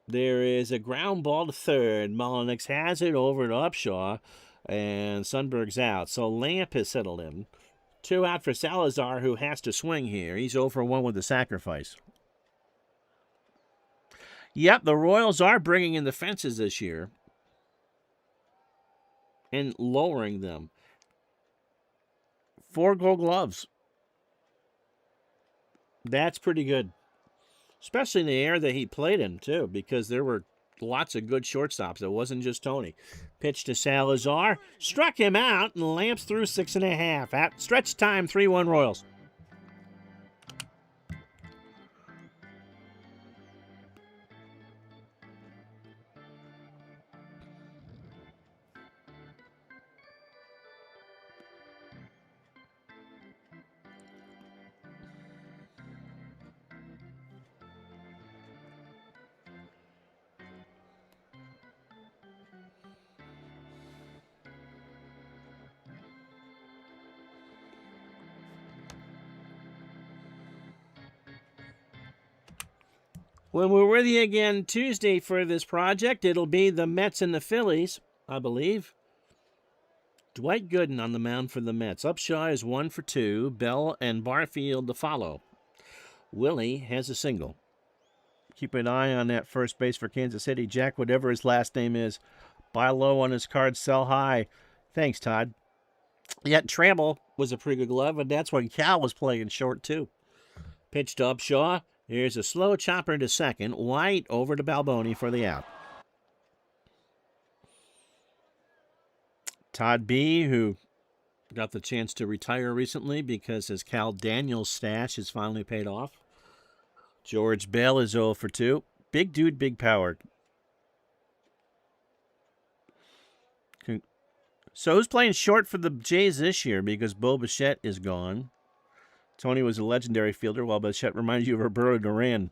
There is a ground ball to third. Mullenix has it over to Upshaw. And Sundberg's out. So Lamp has settled him. 2 out for Salazar, who has to swing here. He's 0 for 1 with the sacrifice. Yep, the Royals are bringing in the fences this year. And lowering them. 4 Gold Gloves. That's pretty good. Especially in the era that he played in, too. Because there were lots of good shortstops. It wasn't just Tony. Pitch to Salazar. Struck him out, and Lamps through 6.5. At stretch time, 3-1 Royals. When we're with you again Tuesday for this project, it'll be the Mets and the Phillies, I believe. Dwight Gooden on the mound for the Mets. Upshaw is 1 for 2. Bell and Barfield to follow. Willie has a single. Keep an eye on that first base for Kansas City. Jack, whatever his last name is, buy low on his card, sell high. Thanks, Todd. Yet Trammell was a pretty good glove, and that's when Cal was playing short, too. Pitch to Upshaw. Here's a slow chopper to second. White over to Balboni for the out. Todd B., who got the chance to retire recently because his Cal Daniels stash is finally paid off. George Bell is 0 for 2. Big dude, big power. So who's playing short for the Jays this year because Bo Bichette is gone? Tony was a legendary fielder, while Bichette reminds you of Roberto Duran.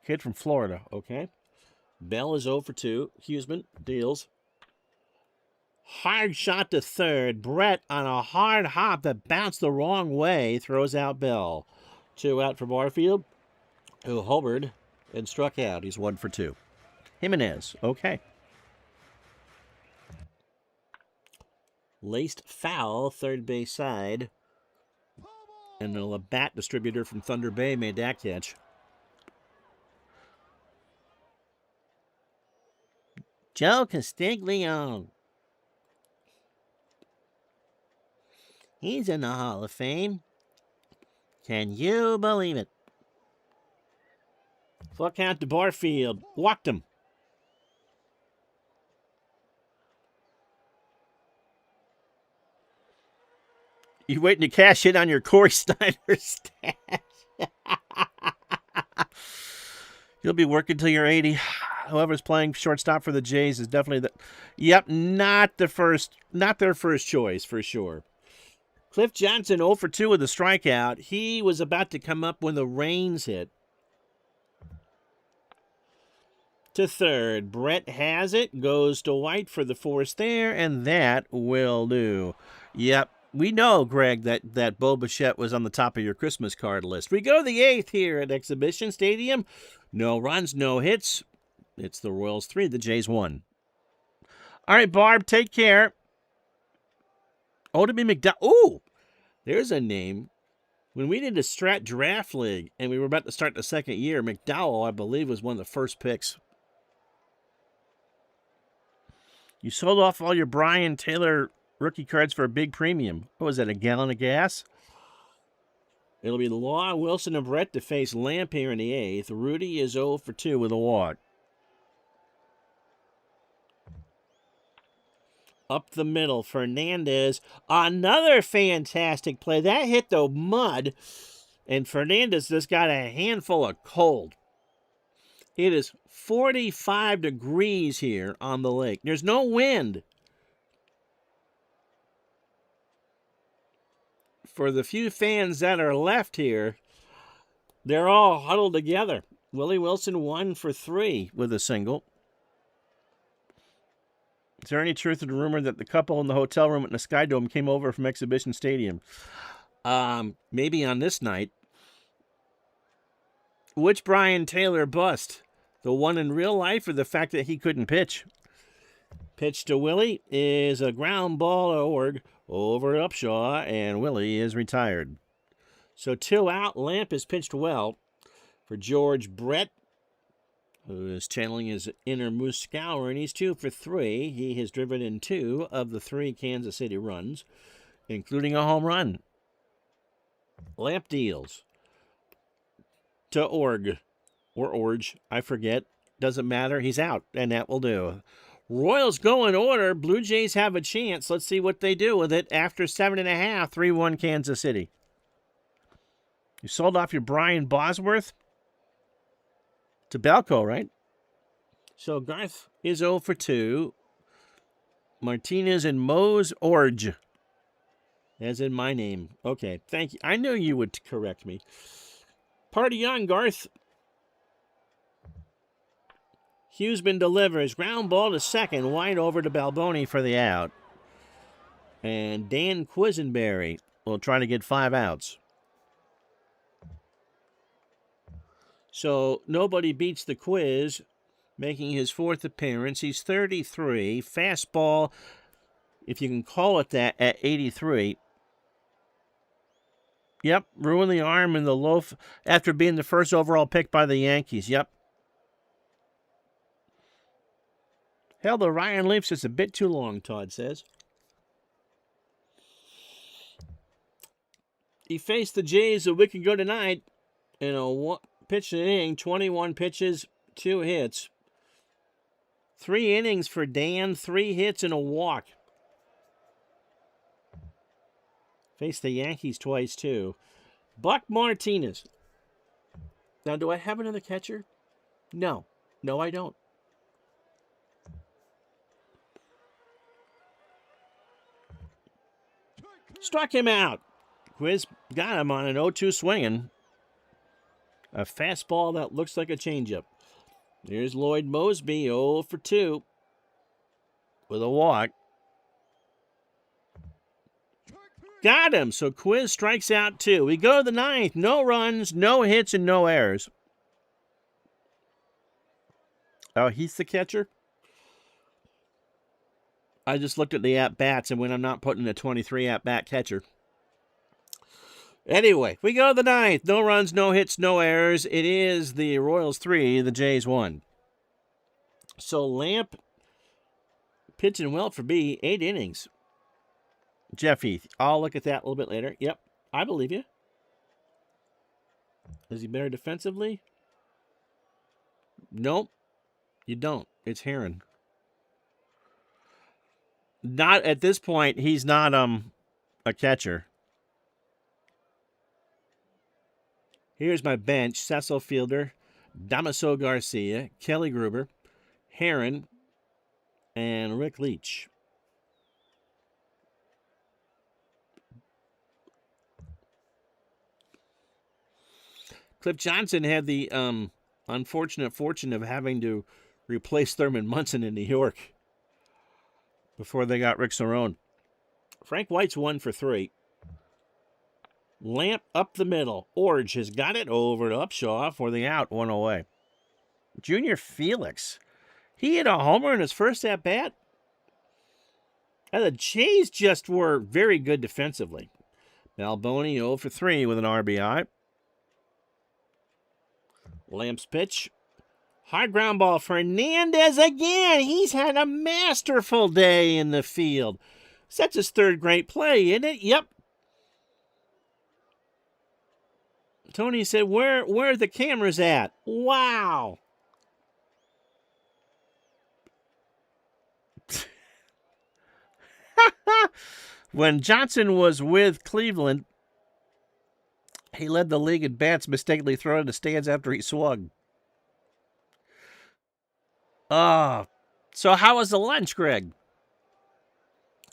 Kid from Florida, okay. Bell is 0 for 2. Huseman deals. Hard shot to third. Brett on a hard hop that bounced the wrong way throws out Bell. 2 out for Barfield, who hovered and struck out. He's 1 for 2. Jimenez, okay. Laced foul, third base side. And the Labatt distributor from Thunder Bay made that catch. Joe Castiglione. He's in the Hall of Fame. Can you believe it? Full count to Barfield. Walked him. You waiting to cash in on your Corey Snyder stash. You'll be working till you're 80. Whoever's playing shortstop for the Jays is definitely the. Yep, not their first choice for sure. Cliff Johnson 0 for 2 with a strikeout. He was about to come up when the rains hit. To third. Brett has it. Goes to White for the force there, and that will do. Yep. We know, Greg, that Bo Bichette was on the top of your Christmas card list. We go to the 8th here at Exhibition Stadium. No runs, no hits. It's the Royals 3, the Jays 1. All right, Barb, take care. Odemy McDowell. Ooh, there's a name When we did the Strat Draft League and we were about to start the second year, McDowell, I believe, was one of the first picks. You sold off all your Brian Taylor rookie cards for a big premium. What was that, a gallon of gas? It'll be Law, Wilson, and Brett to face Lamp here in the 8th. Rudy is 0 for 2 with a walk. Up the middle, Fernandez. Another fantastic play. That hit the mud, and Fernandez just got a handful of cold. It is 45 degrees here on the lake. There's no wind. For the few fans that are left here, they're all huddled together. Willie Wilson 1 for 3 with a single. Is there any truth to the rumor that the couple in the hotel room at the Sky Dome came over from Exhibition Stadium? Maybe on this night. Which Brian Taylor bust? The one in real life or the fact that he couldn't pitch? Pitch to Willie is a ground ball to Org over Upshaw, and Willie is retired. So 2 out. Lamp has pitched well for George Brett, who is channeling his inner Moose Scour, and he's 2 for 3. He has driven in 2 of the 3 Kansas City runs, including a home run. Lamp deals to Org, or Orge, I forget. Doesn't matter. He's out, and that will do. Royals go in order. Blue Jays have a chance. Let's see what they do with it after 7.5, 3-1 Kansas City. You sold off your Brian Bosworth to Balco, right? So Garth is 0 for 2. Martinez and Mose Orge. As in my name. Okay, thank you. I knew you would correct me. Party on, Garth. Hughesman delivers. Ground ball to second. Wide over to Balboni for the out. And Dan Quisenberry will try to get 5 outs. So nobody beats the Quiz, making his 4th appearance. He's 33. Fastball, if you can call it that, at 83. Yep, ruined the arm in the loaf after being the first overall pick by the Yankees. Yep. Hell, the Ryan Leafs is a bit too long, Todd says. He faced the Jays a week ago tonight in a pitch inning, 21 pitches, 2 hits. 3 innings for Dan, 3 hits and a walk. Faced the Yankees twice, too. Buck Martinez. Now, do I have another catcher? No. No, I don't. Struck him out. Quiz got him on an 0-2 swinging. A fastball that looks like a changeup. Here's Lloyd Mosby, 0 for 2 with a walk. Got him. So Quiz strikes out 2. We go to the 9th. No runs, no hits, and no errors. Oh, he's the catcher? I just looked at the at-bats, and when I'm not putting a 23 at-bat catcher. Anyway, we go to the 9th. No runs, no hits, no errors. It is the Royals 3, the Jays 1. So Lamp pitching well for B, 8 innings. Jeff Heath, I'll look at that a little bit later. Yep, I believe you. Is he better defensively? Nope, you don't. It's Heron. Not at this point. He's not a catcher. Here's my bench: Cecil Fielder, Damaso Garcia, Kelly Gruber, Heron, and Rick Leach. Cliff Johnson had the unfortunate fortune of having to replace Thurman Munson in New York before they got Rick Cerrone. Frank White's 1 for 3. Lamp up the middle. Orge has got it over to Upshaw for the out, 1 away. Junior Felix. He hit a homer in his first at-bat. And the Jays just were very good defensively. Balboni 0 for 3 with an RBI. Lamp's pitch. High ground ball. Fernandez again. He's had a masterful day in the field. That's his third great play, isn't it? Yep. Tony said, where are the cameras at? Wow. When Johnson was with Cleveland, he led the league in bats mistakenly thrown in the stands after he swung. So how was the lunch, Greg?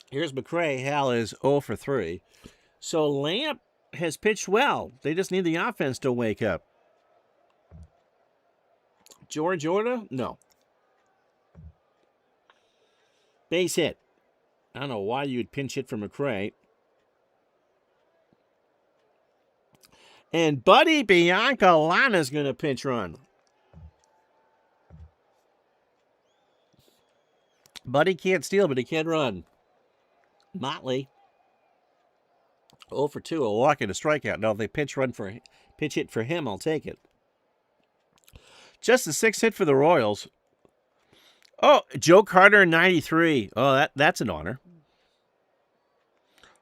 Here's McRae. Hal is 0 for 3. So Lamp has pitched well. They just need the offense to wake up. George Orta? No. Base hit. I don't know why you would pinch hit for McRae. And Buddy Biancalana's going to pinch run. Buddy can't steal, but he can run. Motley 0 for 2, a walk and a strikeout. Now, if they pinch hit for him, I'll take it. Just a 6 hit for the Royals. Oh, Joe Carter 93. Oh, that's an honor.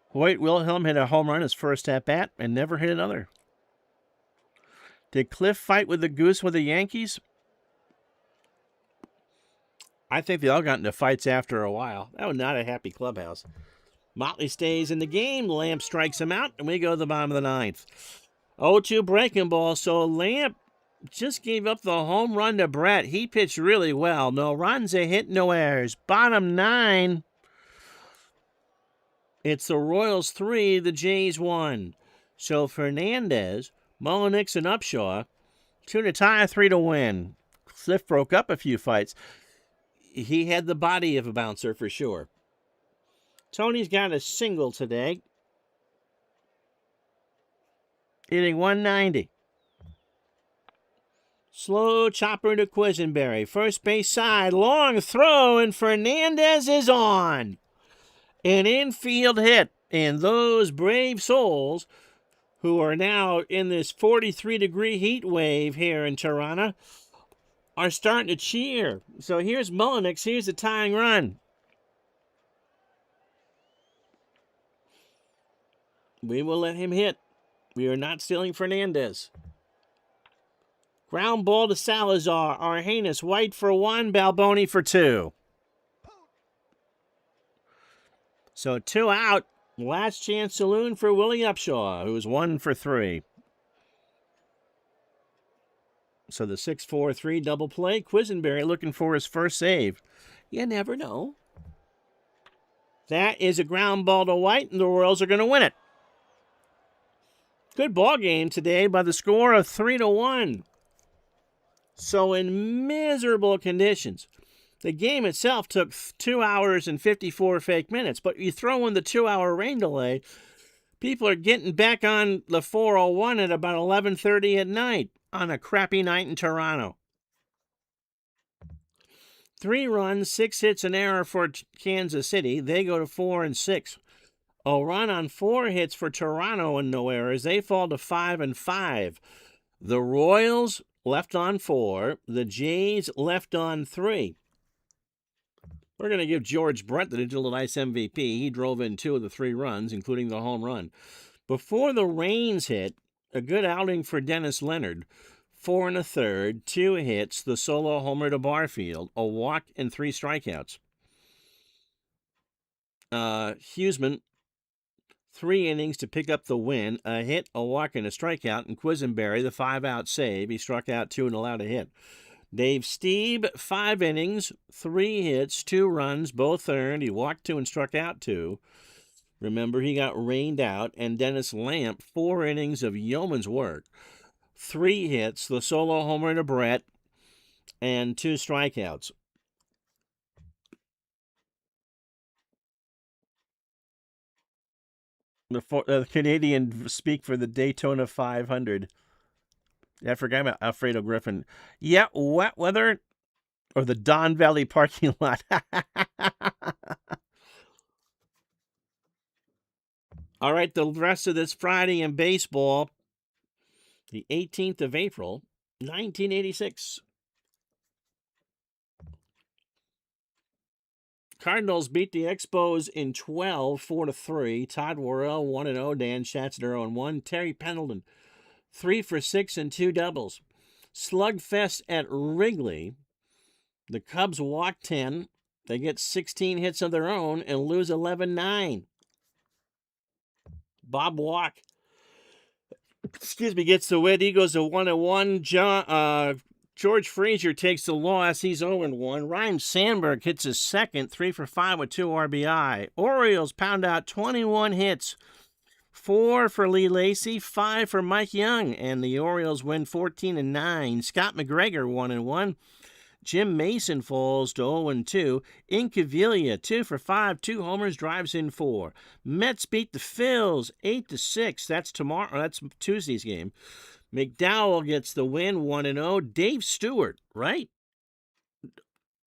Hoyt Wilhelm hit a home run his first at bat and never hit another. Did Cliff fight with the Goose with the Yankees? I think they all got into fights after a while. That was not a happy clubhouse. Motley stays in the game. Lamp strikes him out, and we go to the bottom of the ninth. 0-2 breaking ball. So Lamp just gave up the home run to Brett. He pitched really well. No runs, a hit, no errors. Bottom 9. It's the Royals 3, the Jays 1. So Fernandez, Mullenix, and Upshaw, 2 to tie, 3 to win. Cliff broke up a few fights. He had the body of a bouncer for sure. Tony's got a single today. Hitting 190. Slow chopper to Quisenberry. First base side. Long throw, and Fernandez is on. An infield hit. And those brave souls who are now in this 43-degree heat wave here in Toronto are starting to cheer. So here's Mullenix. Here's the tying run. We will let him hit. We are not stealing Fernandez. Ground ball to Salazar. Arhanis, White for 1, Balboni for 2. So 2 out. Last chance saloon for Willie Upshaw, who's 1 for 3. So the 6-4-3 double play. Quisenberry looking for his first save. You never know. That is a ground ball to White, and the Royals are going to win it. Good ball game today by the score of 3-1. So in miserable conditions. The game itself took 2 hours and 54 fake minutes, but you throw in the 2-hour rain delay, people are getting back on the 401 at about 11:30 at night on a crappy night in Toronto. 3 runs, 6 hits, an error for Kansas City. They go to 4 and 6. A run on 4 hits for Toronto and no errors. They fall to 5 and 5. The Royals left on 4. The Jays left on 3. We're going to give George Brett the Digital Ice MVP. He drove in 2 of the 3 runs, including the home run. Before the rains hit, a good outing for Dennis Leonard. 4 1/3, 2 hits, the solo homer to Barfield, a walk, and 3 strikeouts. Huseman, 3 innings to pick up the win, a hit, a walk, and a strikeout. And Quisenberry, the 5-out save. He struck out 2 and allowed a hit. Dave Stieb, 5 innings, 3 hits, 2 runs, both earned. He walked 2 and struck out 2. Remember, he got rained out. And Dennis Lamp, 4 innings of yeoman's work, 3 hits, the solo homer to Brett, and 2 strikeouts. The Canadian speak for the Daytona 500. I forgot about Alfredo Griffin. Yeah, wet weather or the Don Valley parking lot. All right, the rest of this Friday in baseball, the 18th of April, 1986. Cardinals beat the Expos in 12, 4-3. Todd Worrell, 1-0. Dan Schatzner, 0-1. Terry Pendleton, 3 for 6 and 2 doubles. Slugfest at Wrigley. The Cubs walk 10. They get 16 hits of their own and lose 11-9. Bob Walk, gets the win. He goes to 1-1. George Frazier takes the loss. He's 0-1. Ryan Sandberg hits his second, 3 for 5 with 2 RBI. Orioles pound out 21 hits. 4 for Lee Lacy, 5 for Mike Young, and the Orioles win 14-9. Scott McGregor 1-1. Jim Mason falls to 0-2. Incaviglia 2 for 5, 2 homers, drives in 4. Mets beat the Phils 8-6. That's tomorrow. That's Tuesday's game. McDowell gets the win 1-0. Dave Stewart, right?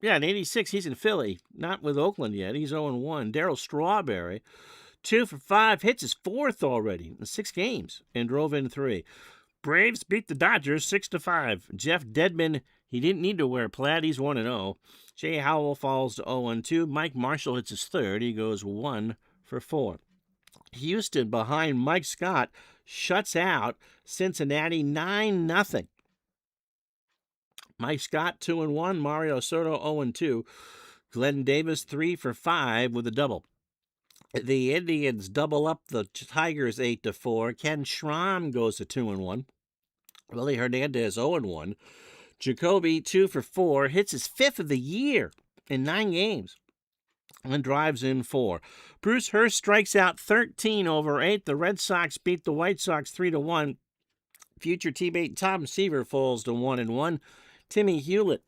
Yeah, in 86, he's in Philly, not with Oakland yet. He's 0-1. Darryl Strawberry, 2 for 5, hits his 4th already in 6 games, and drove in 3. Braves beat the Dodgers 6-5. Jeff Dedman, he didn't need to wear plaid. He's 1-0. Jay Howell falls to 0-2. Mike Marshall hits his 3rd. He goes 1 for 4. Houston, behind Mike Scott, shuts out Cincinnati 9-0. Mike Scott 2-1. Mario Soto 0-2. Glenn Davis 3 for 5 with a double. The Indians double up the Tigers 8-4. Ken Schramm goes to 2-1. Willie Hernandez 0-1. Jacoby 2 for 4, hits his 5th of the year in 9 games, and drives in 4. Bruce Hurst strikes out 13 over 8. The Red Sox beat the White Sox 3-1. Future teammate Tom Seaver falls to 1-1. Timmy Hewlett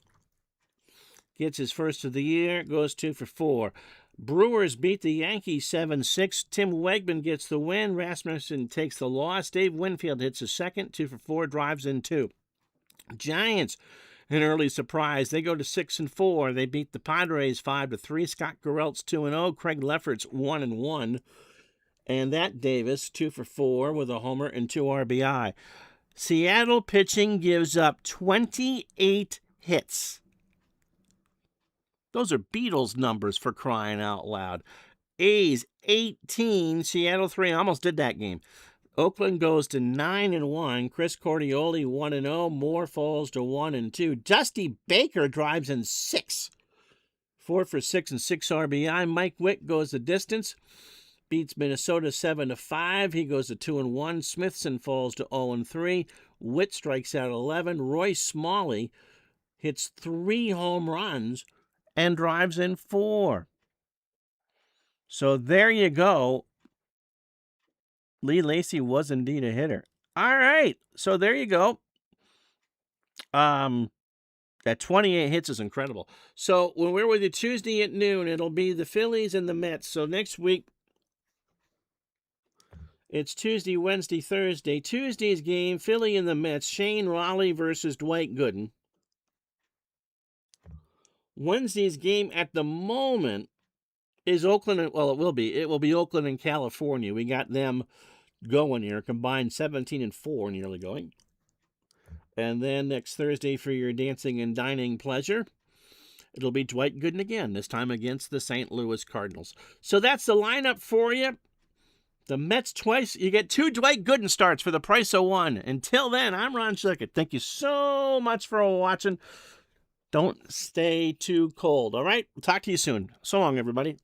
gets his 1st of the year, goes 2 for 4. Brewers beat the Yankees 7-6. Tim Wegman gets the win. Rasmussen takes the loss. Dave Winfield hits his 2nd, 2 for 4, drives in 2. Giants, an early surprise. They go to 6-4. They beat the Padres 5-3. Scott Garrelt's 2-0. Craig Lefferts 1-1. And that Davis 2 for 4 with a homer and 2 RBI. Seattle pitching gives up 28 hits. Those are Beatles numbers, for crying out loud. A's 18, Seattle 3. I almost did that game. Oakland goes to 9-1. Chris Cordioli 1-0. Moore falls to 1-2. Dusty Baker drives in 6. 4 for 6 and 6 RBI. Mike Witt goes the distance. Beats Minnesota 7-5. He goes to 2-1. Smithson falls to 0-3. Witt strikes out 11. Roy Smalley hits 3 home runs and drives in 4. So there you go. Lee Lacy was indeed a hitter. All right, so there you go. That 28 hits is incredible. So when we're with you Tuesday at noon, it'll be the Phillies and the Mets. So next week, it's Tuesday, Wednesday, Thursday. Tuesday's game, Philly and the Mets. Shane Raleigh versus Dwight Gooden. Wednesday's game at the moment is Oakland. Well, it will be. It will be Oakland and California. We got them going here, combined 17-4, nearly going. And then next Thursday for your dancing and dining pleasure, it'll be Dwight Gooden again, this time against the St. Louis Cardinals. So that's the lineup for you. The Mets twice. You get 2 Dwight Gooden starts for the price of 1. Until then, I'm Ron Shuckett. Thank you so much for watching. Don't stay too cold, all right? We'll talk to you soon. So long, everybody.